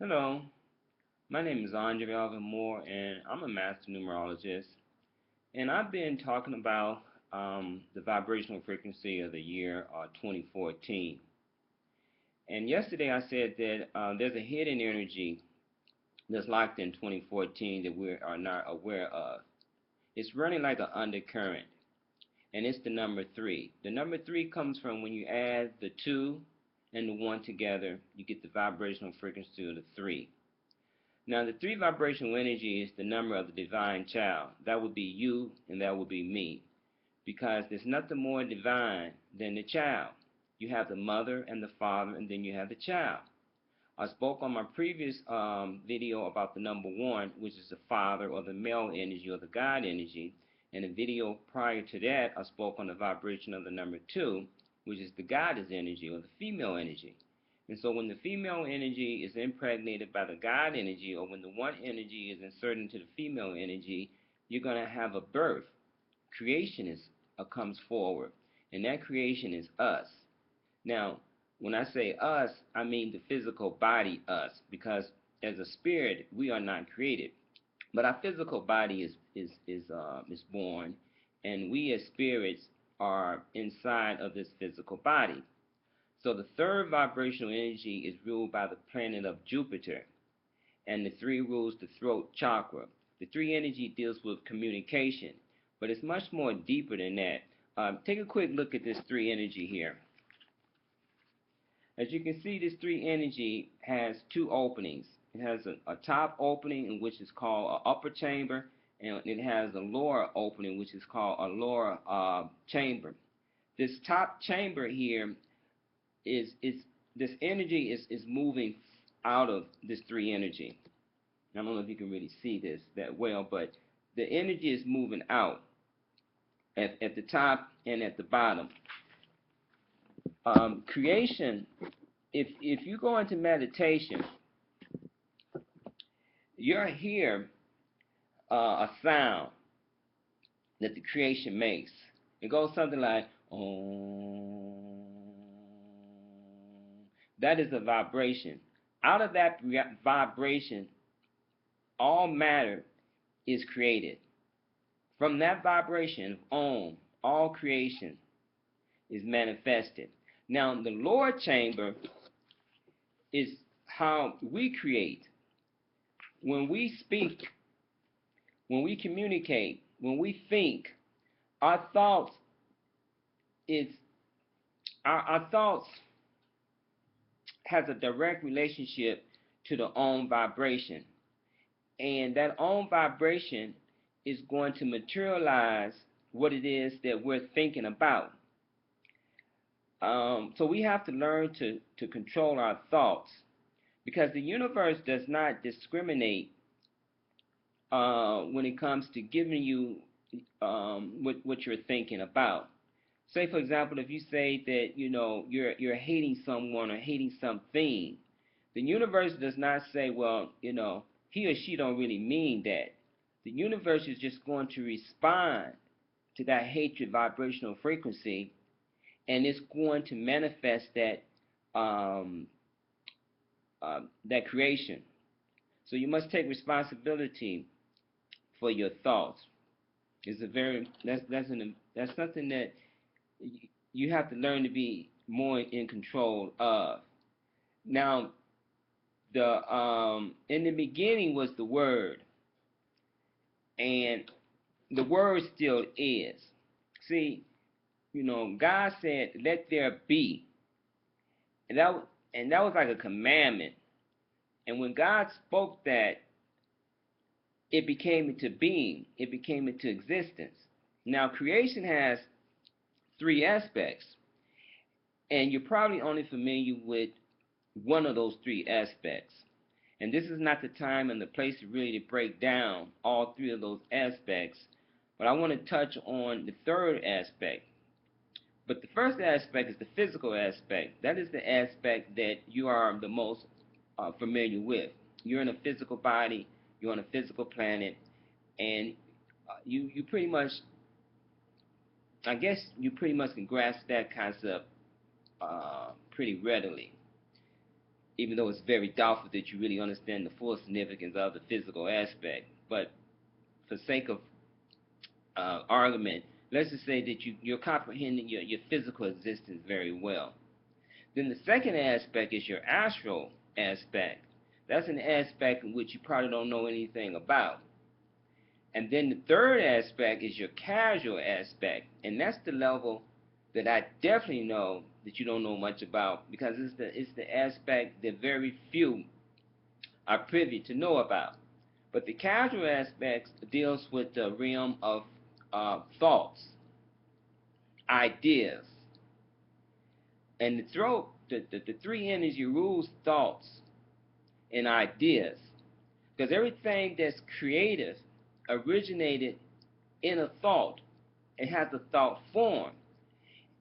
Hello, my name is Alvin Moore, and I'm a master numerologist. And I've been talking about the vibrational frequency of the year 2014. And yesterday I said that there's a hidden energy that's locked in 2014 that we are not aware of. It's running like an undercurrent, and it's the number 3. The number 3 comes from when you add the 2 and the 1 together, you get the vibrational frequency of the 3. Now, the 3 vibrational energy is the number of the divine child. That would be you, and that would be me. Because there's nothing more divine than the child. You have the mother and the father, and then you have the child. I spoke on my previous video about the number 1, which is the father or the male energy or the God energy. And the video prior to that, I spoke on the vibration of the number 2, which is the goddess energy or the female energy. And so when the female energy is impregnated by the God energy, or when the 1 energy is inserted into the female energy, you're going to have a birth. Creation comes forward, and that creation is us. Now, when I say us, I mean the physical body us, because as a spirit, we are not created. But our physical body is born, and we as spirits are inside of this physical body. So the 3rd vibrational energy is ruled by the planet of Jupiter, and the 3 rules the throat chakra. The 3 energy deals with communication, but it's much more deeper than that. Take a quick look at this 3 energy here. As you can see, this 3 energy has 2 openings. It has a top opening, in which is called an upper chamber, and it has a lower opening, which is called a lower chamber. This top chamber here is this energy is moving out of this 3 energy. I don't know if you can really see this that well, but the energy is moving out at the top and at the bottom. Creation, if you go into meditation, you'll hear a sound that the creation makes. It goes something like, oh. That is a vibration. Out of that vibration, all matter is created. From that vibration of Om, all creation is manifested. Now, the lower chamber is how we create. When we speak, when we communicate, when we think, our thoughts has a direct relationship to the Om vibration. And that Om vibration is going to materialize what it is that we're thinking about. So we have to learn to control our thoughts, because the universe does not discriminate when it comes to giving you what you're thinking about. Say, for example, if you say that you're hating someone or hating something, the universe does not say, well, he or she don't really mean that. The universe is just going to respond to that hatred vibrational frequency, and it's going to manifest that that creation. So you must take responsibility for your thoughts. That's something that you have to learn to be more in control of. Now, in the beginning was the Word, and the Word still is. See, God said, "Let there be," and that was like a commandment. And when God spoke that, it became into being. It became into existence. Now, creation has 3 aspects, and you're probably only familiar with one of those 3 aspects. And this is not the time and the place to really break down all 3 of those aspects, but I want to touch on the 3rd aspect. But the first aspect is the physical aspect. That is the aspect that you are the most familiar with. You're in a physical body, you're on a physical planet, and you pretty much, I guess you pretty much can grasp that concept pretty readily. even though it's very doubtful that you really understand the full significance of the physical aspect. But for sake of argument, let's just say that you're comprehending your physical existence very well. Then the second aspect is your astral aspect. That's an aspect in which you probably don't know anything about. And then the third aspect is your casual aspect, and that's the level that I definitely know that you don't know much about, because it's the aspect that very few are privy to know about. But the casual aspect deals with the realm of thoughts, ideas, and the three energy rules thoughts and ideas, because everything that's creative originated in a thought. It has a thought form.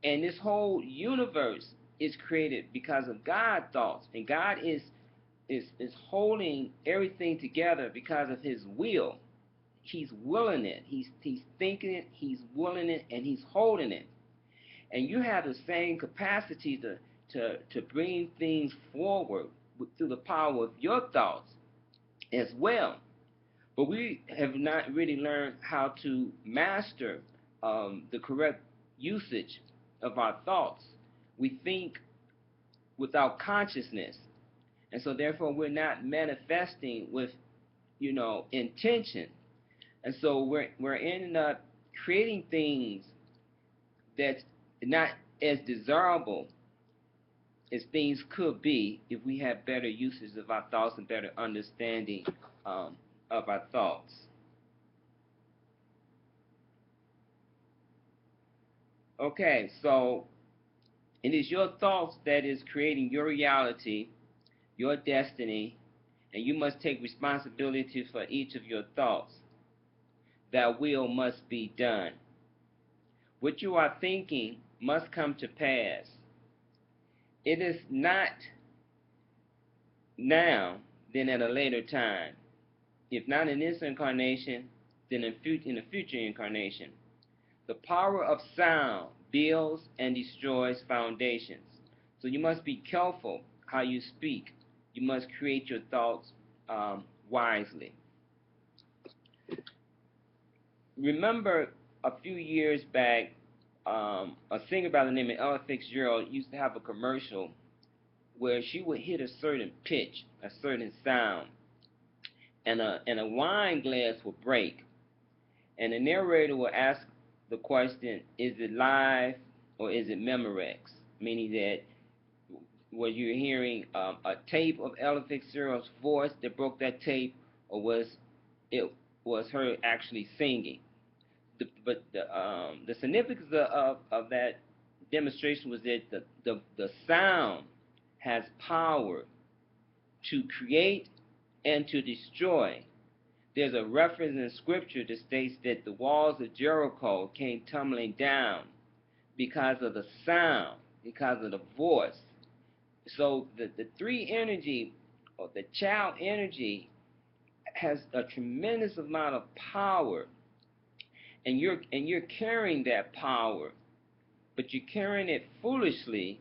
And this whole universe is created because of God's thoughts. And God is holding everything together because of his will. He's willing it. He's thinking it, he's willing it, and he's holding it. And you have the same capacity to bring things forward through the power of your thoughts as well. But we have not really learned how to master the correct usage of our thoughts. We think without consciousness, and so therefore we're not manifesting with, intention, and so we're ending up creating things that's not as desirable as things could be if we had better uses of our thoughts and better understanding of our thoughts. Okay, so it is your thoughts that is creating your reality, your destiny, and you must take responsibility for each of your thoughts. Thy will must be done. What you are thinking must come to pass. It is not now, then at a later time. If not in this incarnation, then in a future incarnation. The power of sound builds and destroys foundations. So you must be careful how you speak. You must create your thoughts wisely. Remember a few years back, a singer by the name of Ella Fitzgerald used to have a commercial where she would hit a certain pitch, a certain sound, and a wine glass would break. And the narrator will ask the question, is it live or is it Memorex? Meaning that was you hearing a tape of Ella Fitzgerald's voice that broke that tape, or was her actually singing? But the significance of that demonstration was that the sound has power to create and to destroy. There's a reference in Scripture that states that the walls of Jericho came tumbling down because of the sound, because of the voice. So the three energy, or the child energy, has a tremendous amount of power, and you're carrying that power, but you're carrying it foolishly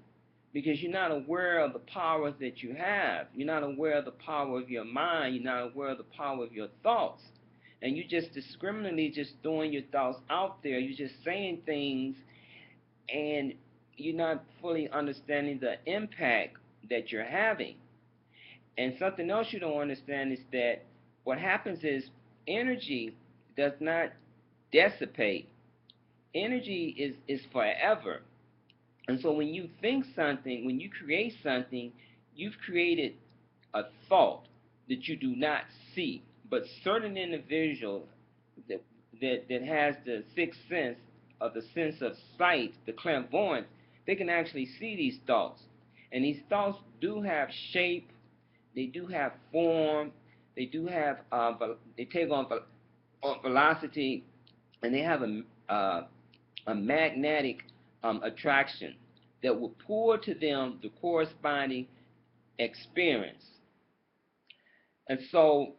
because you're not aware of the power that you have. You're not aware of the power of your mind. You're not aware of the power of your thoughts. And you just discriminately just throwing your thoughts out there. You're just saying things, and you're not fully understanding the impact that you're having. And something else you don't understand is that what happens is energy does not dissipate. Energy is forever. And so when you think something, when you create something, you've created a thought that you do not see. But certain individuals that has the sixth sense, of the sense of sight, the clairvoyance, they can actually see these thoughts. And these thoughts do have shape, they do have form, they do have they take on velocity, and they have a magnetic attraction that will pull to them the corresponding experience. And so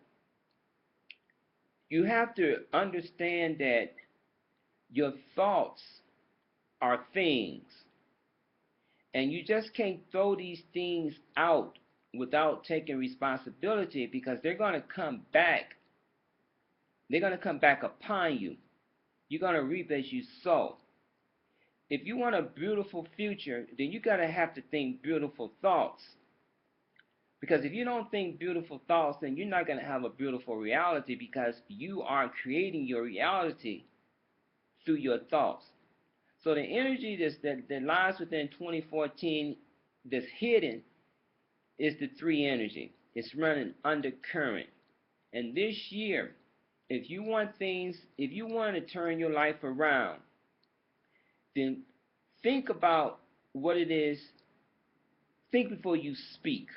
you have to understand that your thoughts are things, and you just can't throw these things out without taking responsibility, because they're going to come back. They're going to come back upon you. You're going to reap as you sow. If you want a beautiful future, then you got to have to think beautiful thoughts. Because if you don't think beautiful thoughts, then you're not going to have a beautiful reality, because you are creating your reality through your thoughts. So the energy that lies within 2014 that's hidden is the three energy. It's running undercurrent. And this year, if you want to turn your life around, then think about what it is. Think before you speak.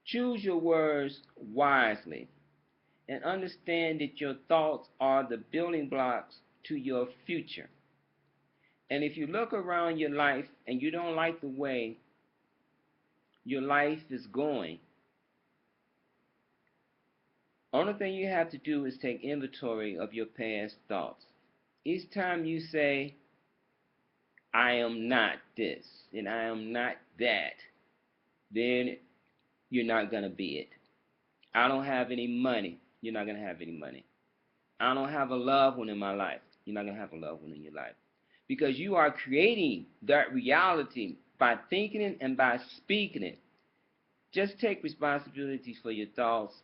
Choose your words wisely, and understand that your thoughts are the building blocks to your future. And if you look around your life and you don't like the way your life is going, only thing you have to do is take inventory of your past thoughts. Each time you say, I am not this and I am not that, then you're not going to be it. I don't have any money. You're not going to have any money. I don't have a loved one in my life. You're not going to have a loved one in your life. Because you are creating that reality by thinking it and by speaking it. Just take responsibility for your thoughts.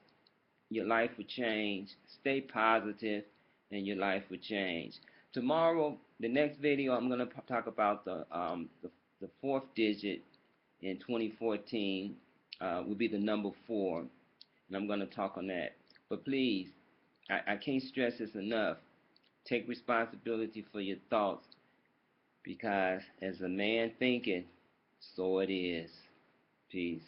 Your life will change. Stay positive, and your life will change. Tomorrow, the next video, I'm going to talk about the fourth digit in 2014 will be the number 4, and I'm going to talk on that. But please, I can't stress this enough. Take responsibility for your thoughts, because as a man thinketh, so it is. Peace.